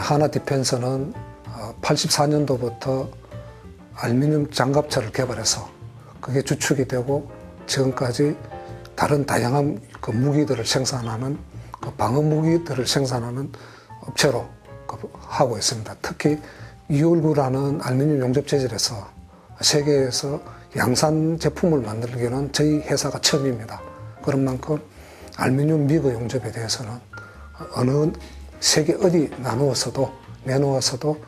하나디펜스는 84년도부터 알루미늄 장갑차를 개발해서 그게 주축이 되고 지금까지 다른 다양한 그 무기들을 생산하는 그 방어 무기들을 생산하는 업체로 하고 있습니다. 특히 219라는 알루미늄 용접 재질에서 세계에서 양산 제품을 만들기는 저희 회사가 처음입니다. 그런 만큼 알루미늄 미그 용접에 대해서는 어느 세계 어디 내놓았어도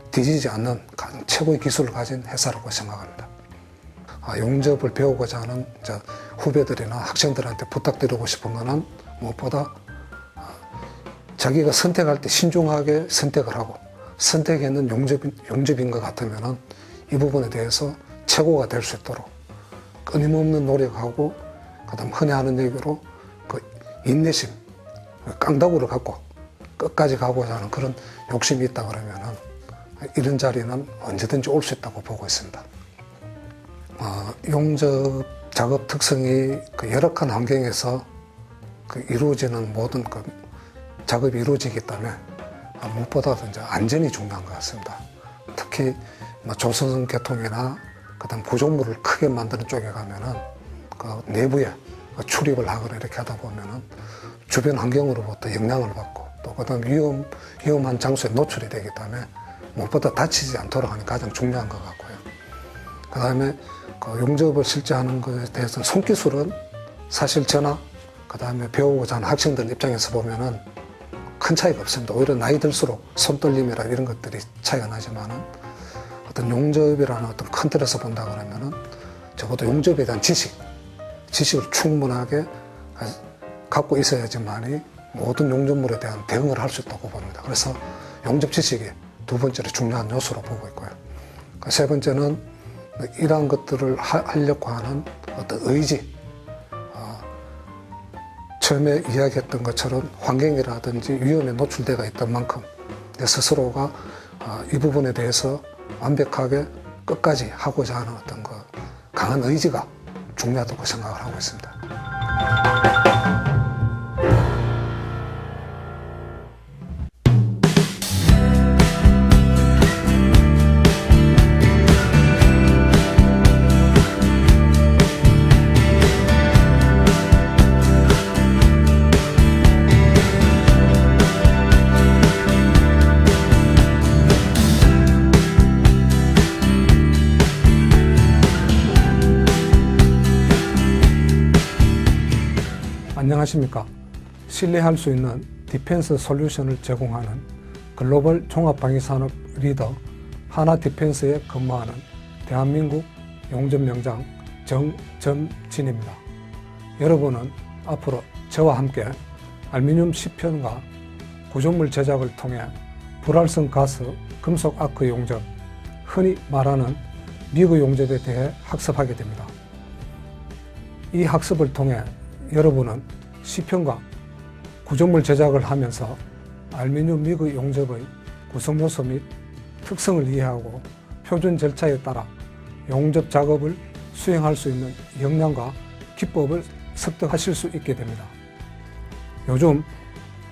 뒤지지 않는 가장 최고의 기술을 가진 회사라고 생각합니다. 용접을 배우고자 하는 후배들이나 학생들한테 부탁드리고 싶은 것은 무엇보다 자기가 선택할 때 신중하게 선택을 하고 선택에는 용접인 것 같으면 이 부분에 대해서 최고가 될 수 있도록 끊임없는 노력하고 그다음 흔히 하는 얘기로 그 인내심, 깡다구를 갖고 끝까지 가고자 하는 그런 욕심이 있다 그러면은 이런 자리는 언제든지 올 수 있다고 보고 있습니다. 용접 작업 특성이 그 열악한 환경에서 이루어지는 모든 그 작업이 이루어지기 때문에 무엇보다도 이제 안전이 중요한 것 같습니다. 특히 조선 계통이나 그다음 구조물을 크게 만드는 쪽에 가면은 그 내부에 출입을 하거나 이렇게 하다 보면은 주변 환경으로부터 영향을 받고 또 그다음 위험한 장소에 노출이 되기 때문에 무엇보다 다치지 않도록 하는 게 가장 중요한 것 같고요. 그 다음에 그 용접을 실제 하는 것에 대해서는 손기술은 사실 저나 그 다음에 배우고자 하는 학생들 입장에서 보면은 큰 차이가 없습니다. 오히려 나이 들수록 손떨림이나 이런 것들이 차이가 나지만은 어떤 용접이라는 어떤 큰 틀에서 본다 그러면은 적어도 용접에 대한 지식을 충분하게 갖고 있어야지만이 모든 용접물에 대한 대응을 할 수 있다고 봅니다. 그래서 용접 지식이 두 번째로 중요한 요소로 보고 있고요. 세 번째는 이러한 것들을 하려고 하는 어떤 의지. 처음에 이야기했던 것처럼 환경이라든지 위험에 노출되어 있던 만큼 내 스스로가 이 부분에 대해서 완벽하게 끝까지 하고자 하는 어떤 그 강한 의지가 중요하다고 생각을 하고 있습니다. 안녕하십니까. 신뢰할 수 있는 디펜스 솔루션을 제공하는 글로벌 종합방위산업 리더 하나디펜스에 근무하는 대한민국 용접명장 정점진입니다. 여러분은 앞으로 저와 함께 알루미늄 시편과 구조물 제작을 통해 불활성 가스, 금속 아크 용접, 흔히 말하는 미그 용접에 대해 학습하게 됩니다. 이 학습을 통해 여러분은 시편과 구조물 제작을 하면서 알루미늄 미그 용접의 구성요소 및 특성을 이해하고 표준 절차에 따라 용접 작업을 수행할 수 있는 역량과 기법을 습득하실 수 있게 됩니다. 요즘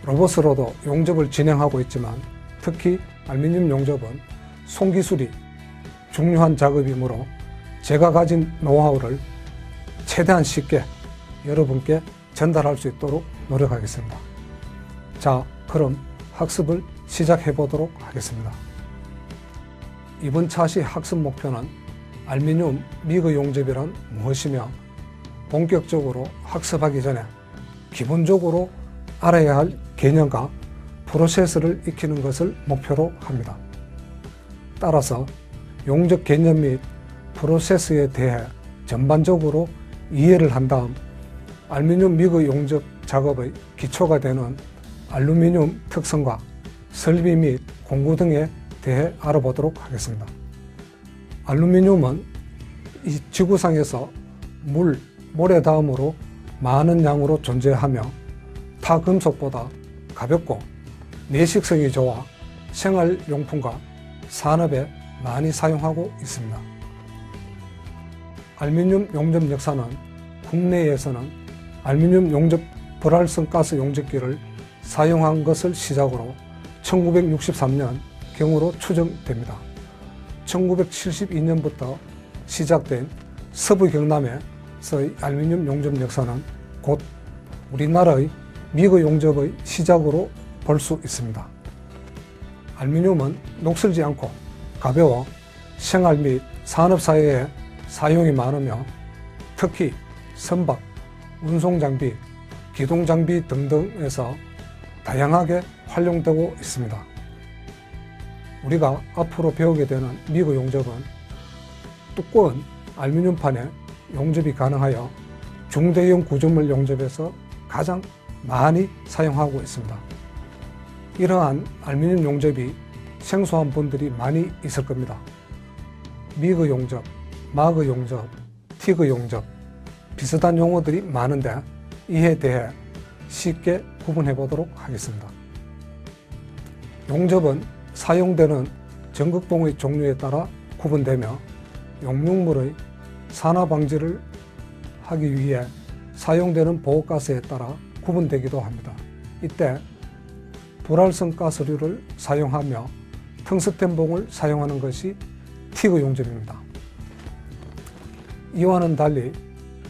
로봇으로도 용접을 진행하고 있지만 특히 알루미늄 용접은 손기술이 중요한 작업이므로 제가 가진 노하우를 최대한 쉽게 여러분께 전달할 수 있도록 노력하겠습니다. 자, 그럼 학습을 시작해 보도록 하겠습니다. 이번 차시 학습 목표는 알루미늄 미그 용접이란 무엇이며 본격적으로 학습하기 전에 기본적으로 알아야 할 개념과 프로세스를 익히는 것을 목표로 합니다. 따라서 용접 개념 및 프로세스에 대해 전반적으로 이해를 한 다음 알루미늄 미그 용접 작업의 기초가 되는 알루미늄 특성과 설비 및 공구 등에 대해 알아보도록 하겠습니다. 알루미늄은 이 지구상에서 모래 다음으로 많은 양으로 존재하며 타 금속보다 가볍고 내식성이 좋아 생활용품과 산업에 많이 사용하고 있습니다. 알루미늄 용접 역사는 국내에서는 알루미늄 용접 불활성 가스 용접기를 사용한 것을 시작으로 1963년 경으로 추정됩니다. 1972년부터 시작된 서부 경남에서의 알루미늄 용접 역사는 곧 우리나라의 미그 용접의 시작으로 볼 수 있습니다. 알루미늄은 녹슬지 않고 가벼워 생활 및 산업사회에 사용이 많으며 특히 선박, 운송장비, 기동장비 등등에서 다양하게 활용되고 있습니다. 우리가 앞으로 배우게 되는 미그 용접은 두꺼운 알루미늄판에 용접이 가능하여 중대형 구조물 용접에서 가장 많이 사용하고 있습니다. 이러한 알루미늄 용접이 생소한 분들이 많이 있을 겁니다. 미그 용접, 마그 용접, 티그 용접 비슷한 용어들이 많은데 이에 대해 쉽게 구분해 보도록 하겠습니다. 용접은 사용되는 전극봉의 종류에 따라 구분되며 용융물의 산화 방지를 하기 위해 사용되는 보호가스에 따라 구분되기도 합니다. 이때 불활성 가스류를 사용하며 텅스텐봉을 사용하는 것이 티그 용접입니다. 이와는 달리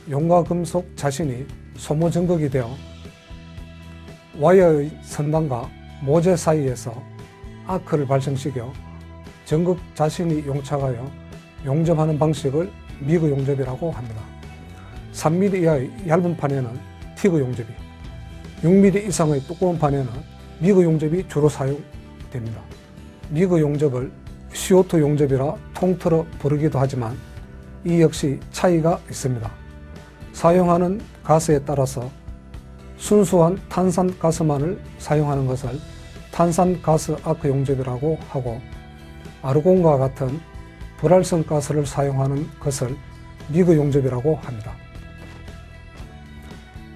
용과 금속 자신이 소모 전극이 되어 와이어의 선단과 모재 사이에서 아크를 발생시켜 전극 자신이 용착하여 용접하는 방식을 미그 용접이라고 합니다. 3mm 이하의 얇은 판에는 티그 용접이, 6mm 이상의 두꺼운 판에는 미그 용접이 주로 사용됩니다. 미그 용접을 CO2 용접이라 통틀어 부르기도 하지만 이 역시 차이가 있습니다. 사용하는 가스에 따라서 순수한 탄산가스만을 사용하는 것을 탄산가스 아크 용접이라고 하고, 아르곤과 같은 불활성 가스를 사용하는 것을 미그 용접이라고 합니다.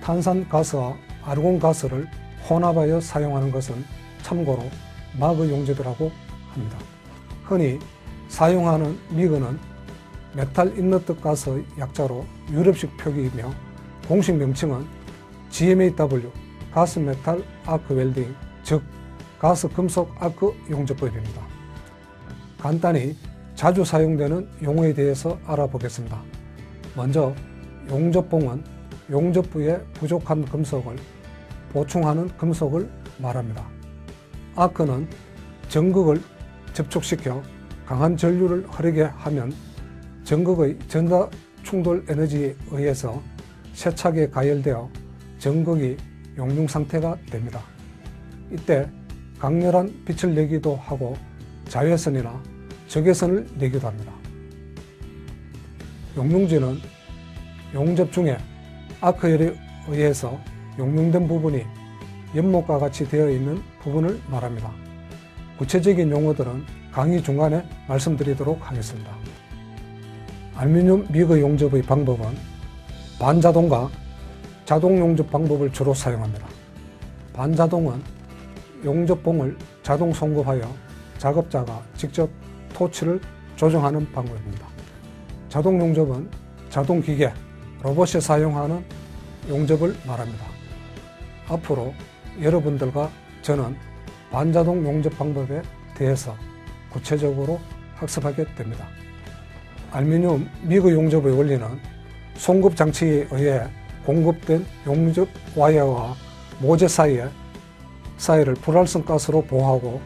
탄산가스와 아르곤가스를 혼합하여 사용하는 것은 참고로 마그 용접이라고 합니다. 흔히 사용하는 미그는 메탈 인너트 가스의 약자로 유럽식 표기이며 공식 명칭은 GMAW, 가스 메탈 아크 웰딩, 즉 가스 금속 아크 용접법입니다. 간단히 자주 사용되는 용어에 대해서 알아보겠습니다. 먼저 용접봉은 용접부에 부족한 금속을 보충하는 금속을 말합니다. 아크는 전극을 접촉시켜 강한 전류를 흐르게 하면 전극의 전자 충돌 에너지에 의해서 세차게 가열되어 전극이 용융 상태가 됩니다. 이때 강렬한 빛을 내기도 하고 자외선이나 적외선을 내기도 합니다. 용융지는 용접 중에 아크열에 의해서 용융된 부분이 연못과 같이 되어 있는 부분을 말합니다. 구체적인 용어들은 강의 중간에 말씀드리도록 하겠습니다. 알루미늄 미그 용접의 방법은 반자동과 자동 용접 방법을 주로 사용합니다. 반자동은 용접봉을 자동 송급하여 작업자가 직접 토치를 조정하는 방법입니다. 자동 용접은 자동 기계, 로봇에 사용하는 용접을 말합니다. 앞으로 여러분들과 저는 반자동 용접 방법에 대해서 구체적으로 학습하게 됩니다. 알루미늄 미그 용접의 원리는 송급 장치에 의해 공급된 용접 와이어와 모재 사이를 불활성 가스로 보호하고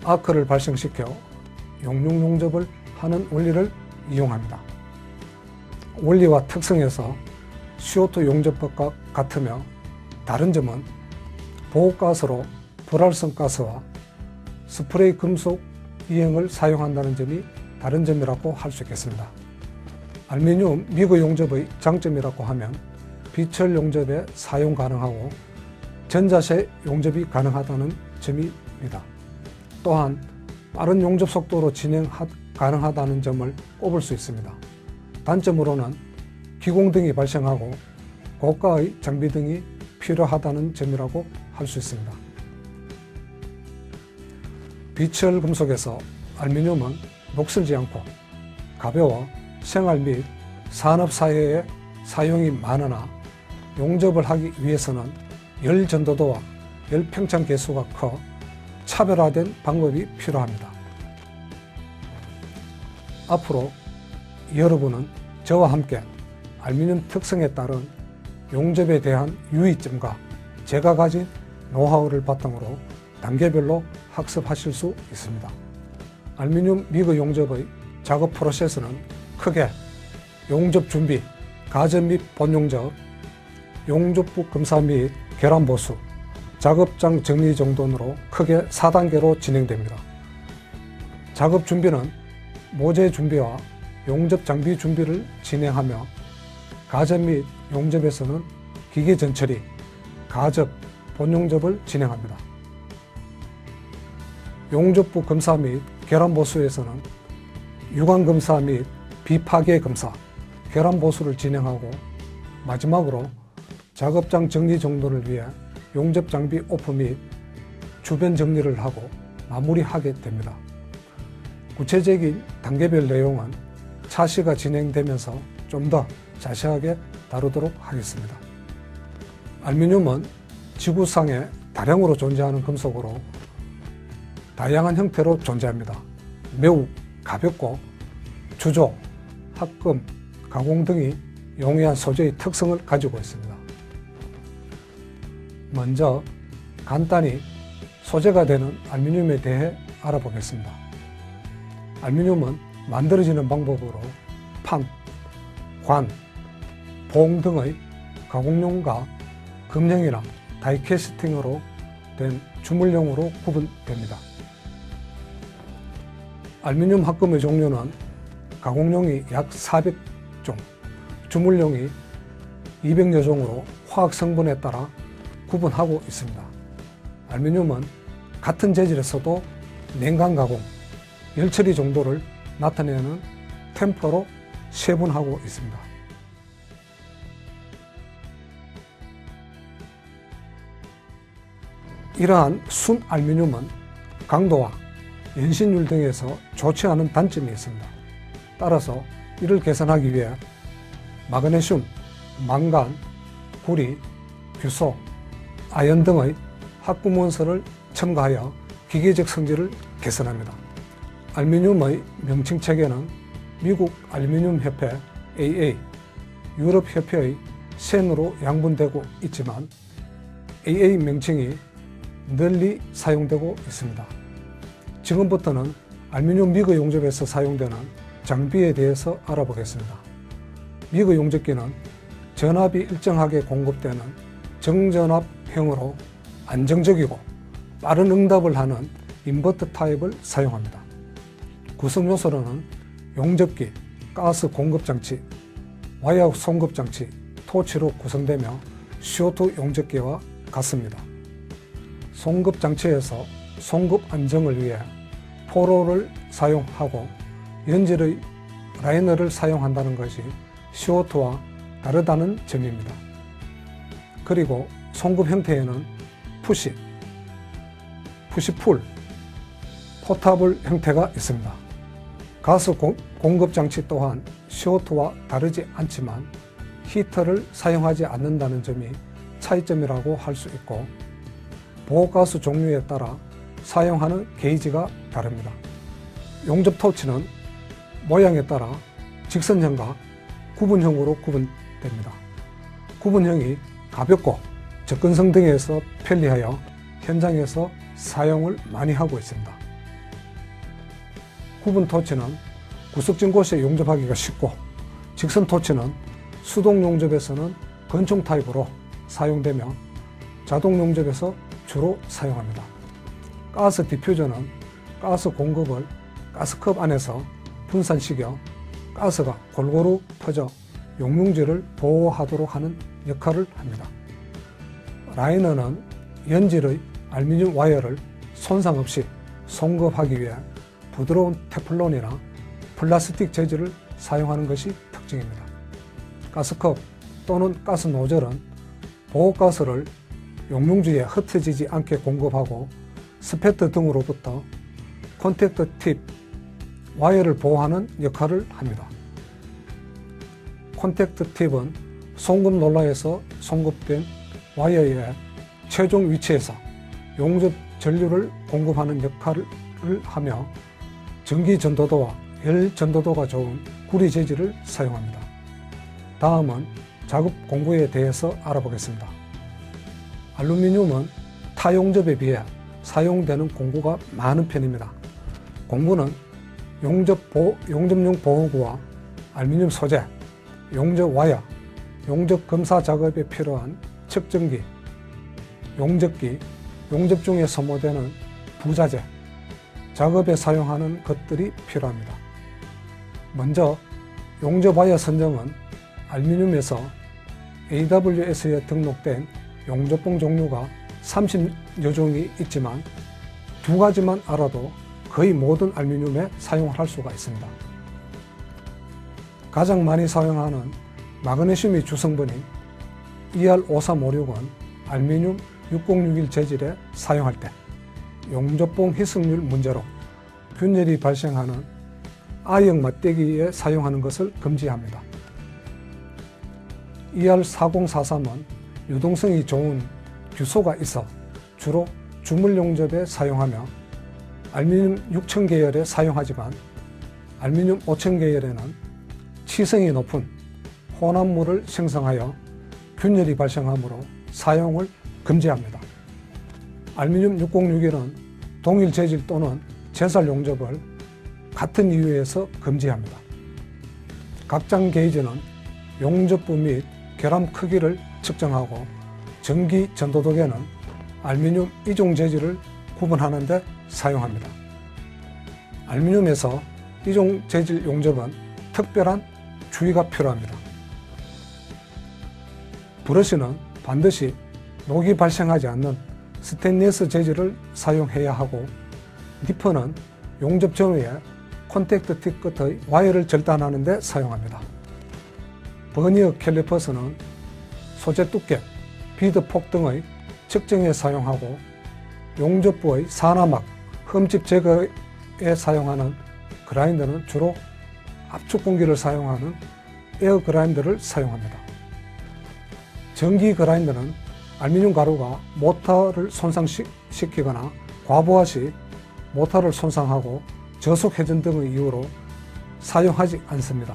아크를 발생시켜 용융 용접을 하는 원리를 이용합니다. 원리와 특성에서 CO2 용접법과 같으며 다른 점은 보호가스로 불활성 가스와 스프레이 금속 이행을 사용한다는 점이 다른 점이라고 할 수 있겠습니다. 알루미늄 미그 용접의 장점이라고 하면 비철 용접에 사용 가능하고 전자재 용접이 가능하다는 점입니다. 또한 빠른 용접 속도로 진행 가능하다는 점을 꼽을 수 있습니다. 단점으로는 기공등이 발생하고 고가의 장비 등이 필요하다는 점이라고 할 수 있습니다. 비철 금속에서 알루미늄은 녹슬지 않고 가벼워 생활 및 산업 사회에 사용이 많으나 용접을 하기 위해서는 열 전도도와 열 평창 계수가 커 차별화된 방법이 필요합니다. 앞으로 여러분은 저와 함께 알루미늄 특성에 따른 용접에 대한 유의점과 제가 가진 노하우를 바탕으로 단계별로 학습하실 수 있습니다. 알루미늄 미그 용접의 작업 프로세스는 크게 용접 준비, 가전 및 본용접, 용접부 검사 및 결함 보수, 작업장 정리 정돈으로 크게 4단계로 진행됩니다. 작업 준비는 모재 준비와 용접 장비 준비를 진행하며 가전 및 용접에서는 기계 전처리, 가접, 본용접을 진행합니다. 용접부 검사 및 결함 보수에서는 유관 검사 및 비파괴 검사, 결함 보수를 진행하고 마지막으로 작업장 정리 정돈을 위해 용접 장비 오프 및 주변 정리를 하고 마무리하게 됩니다. 구체적인 단계별 내용은 차시가 진행되면서 좀 더 자세하게 다루도록 하겠습니다. 알루미늄은 지구상에 다량으로 존재하는 금속으로 다양한 형태로 존재합니다. 매우 가볍고 주조, 합금, 가공 등이 용이한 소재의 특성을 가지고 있습니다. 먼저 간단히 소재가 되는 알루미늄에 대해 알아보겠습니다. 알루미늄은 만들어지는 방법으로 판, 관, 봉 등의 가공용과 금형이나 다이캐스팅으로 된 주물용으로 구분됩니다. 알루미늄 합금의 종류는 가공용이 약 400종, 주물용이 200여 종으로 화학 성분에 따라 구분하고 있습니다. 알루미늄은 같은 재질에서도 냉각 가공, 열 처리 정도를 나타내는 템퍼로 세분하고 있습니다. 이러한 순 알루미늄은 강도와 연신율 등에서 좋지 않은 단점이 있습니다. 따라서 이를 개선하기 위해 마그네슘, 망간, 구리, 규소, 아연 등의 합금 원소를 첨가하여 기계적 성질을 개선합니다. 알루미늄의 명칭 체계는 미국 알루미늄 협회 AA, 유럽 협회의 센으로 양분되고 있지만 AA 명칭이 널리 사용되고 있습니다. 지금부터는 알루미늄 미그 용접에서 사용되는 장비에 대해서 알아보겠습니다. 미그 용접기는 전압이 일정하게 공급되는 정전압형으로 안정적이고 빠른 응답을 하는 인버터 타입을 사용합니다. 구성 요소로는 용접기, 가스 공급장치, 와이어 송급장치, 토치로 구성되며 CO2 용접기와 같습니다. 송급장치에서 송급 안정을 위해 포로를 사용하고 연질의 라이너를 사용한다는 것이 CO2와 다르다는 점입니다. 그리고 송급 형태에는 푸시, 푸시풀, 포탑을 형태가 있습니다. 가스 공급 장치 또한 CO2와 다르지 않지만 히터를 사용하지 않는다는 점이 차이점이라고 할 수 있고 보호가스 종류에 따라 사용하는 게이지가 다릅니다. 용접 토치는 모양에 따라 직선형과 구분형으로 구분됩니다. 구분형이 가볍고 접근성 등에서 편리하여 현장에서 사용을 많이 하고 있습니다. 구분 토치는 구석진 곳에 용접하기가 쉽고 직선 토치는 수동 용접에서는 건총 타입으로 사용되며 자동 용접에서 주로 사용합니다. 가스 디퓨저는 가스 공급을 가스컵 안에서 분산시켜 가스가 골고루 퍼져 용융지를 보호하도록 하는 역할을 합니다. 라이너는 연질의 알루미늄 와이어를 손상 없이 송급하기 위해 부드러운 테플론이나 플라스틱 재질을 사용하는 것이 특징입니다. 가스컵 또는 가스 노즐은 보호가스를 용융지에 흩어지지 않게 공급하고 스패트 등으로부터 콘택트 팁, 와이어를 보호하는 역할을 합니다. 콘택트 팁은 송급 롤러에서 송급된 와이어의 최종 위치에서 용접 전류를 공급하는 역할을 하며 전기 전도도와 열 전도도가 좋은 구리 재질을 사용합니다. 다음은 작업 공구에 대해서 알아보겠습니다. 알루미늄은 타 용접에 비해 사용되는 공구가 많은 편입니다. 공구는 용접용 보호구와 알루미늄 소재, 용접 와이어, 용접 검사 작업에 필요한 측정기, 용접기, 용접 중에 소모되는 부자재, 작업에 사용하는 것들이 필요합니다. 먼저 용접 와이어 선정은 알루미늄에서 AWS에 등록된 용접봉 종류가 30여 종이 있지만 두 가지만 알아도 거의 모든 알루미늄에 사용할 수가 있습니다. 가장 많이 사용하는 마그네슘이 주성분인 ER5356은 알루미늄 6061 재질에 사용할 때 용접봉 희석률 문제로 균열이 발생하는 A형 맞대기에 사용하는 것을 금지합니다. ER4043은 유동성이 좋은 규소가 있어 주로 주물 용접에 사용하며 알루미늄 6000 계열에 사용하지만 알루미늄 5000 계열에는 치성이 높은 혼합물을 생성하여 균열이 발생하므로 사용을 금지합니다. 알루미늄 6061은 동일 재질 또는 제살 용접을 같은 이유에서 금지합니다. 각장 게이지는 용접부 및 결함 크기를 측정하고 전기 전도도계는 알루미늄 이종 재질을 구분하는 데 사용합니다. 알루미늄에서 이종 재질 용접은 특별한 주의가 필요합니다. 브러쉬는 반드시 녹이 발생하지 않는 스테인리스 재질을 사용해야 하고 니퍼는 용접 전후에 콘택트 팁 끝의 와이어를 절단하는 데 사용합니다. 버니어 캘리퍼스는 소재 두께, 비드 폭 등의 측정에 사용하고 용접부의 산화막, 흠집 제거에 사용하는 그라인더는 주로 압축 공기를 사용하는 에어 그라인더를 사용합니다. 전기 그라인더는 알루미늄 가루가 모터를 손상시키거나 과부하 시 모터를 손상하고 저속 회전 등의 이유로 사용하지 않습니다.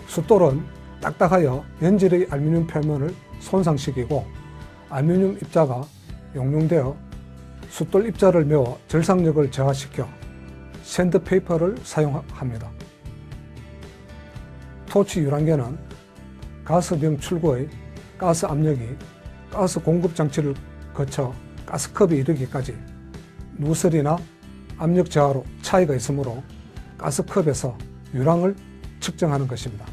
숫돌은 딱딱하여 연질의 알루미늄 표면을 손상시키고 알루미늄 입자가 용융되어 숫돌 입자를 메워 절삭력을 저하시켜 샌드페이퍼를 사용합니다. 토치 유랑계는 가스병 출구의 가스 압력이 가스 공급 장치를 거쳐 가스컵에 이르기까지 누설이나 압력 저하로 차이가 있으므로 가스컵에서 유랑을 측정하는 것입니다.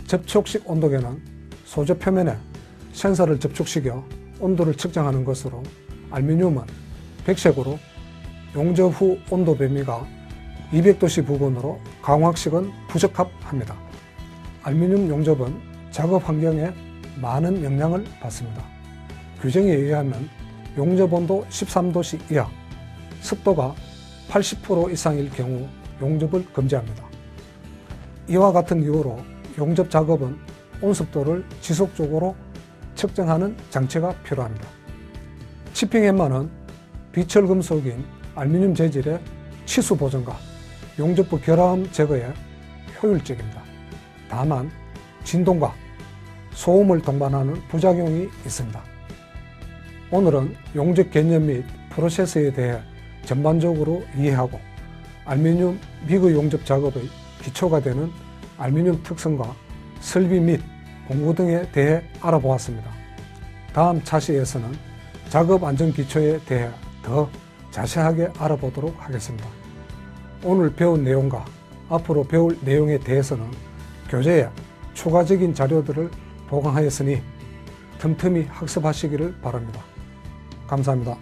접촉식 온도계는 소재 표면에 센서를 접촉시켜 온도를 측정하는 것으로 알루미늄은 백색으로 용접 후 온도 범위가 200도씨 부근으로 광학식은 부적합합니다. 알루미늄 용접은 작업 환경에 많은 영향을 받습니다. 규정에 의하면 용접 온도 13도씨 이하, 습도가 80% 이상일 경우 용접을 금지합니다. 이와 같은 이유로 용접 작업은 온습도를 지속적으로 측정하는 장치가 필요합니다. 치핑 햄머는 비철금속인 알루미늄 재질의 치수 보정과 용접부 결함 제거에 효율적입니다. 다만 진동과 소음을 동반하는 부작용이 있습니다. 오늘은 용접 개념 및 프로세스에 대해 전반적으로 이해하고 알루미늄 미그 용접 작업의 기초가 되는 알루미늄 특성과 설비 및 공구 등에 대해 알아보았습니다. 다음 차시에서는 작업 안전 기초에 대해 더 자세하게 알아보도록 하겠습니다. 오늘 배운 내용과 앞으로 배울 내용에 대해서는 교재에 추가적인 자료들을 보강하였으니 틈틈이 학습하시기를 바랍니다. 감사합니다.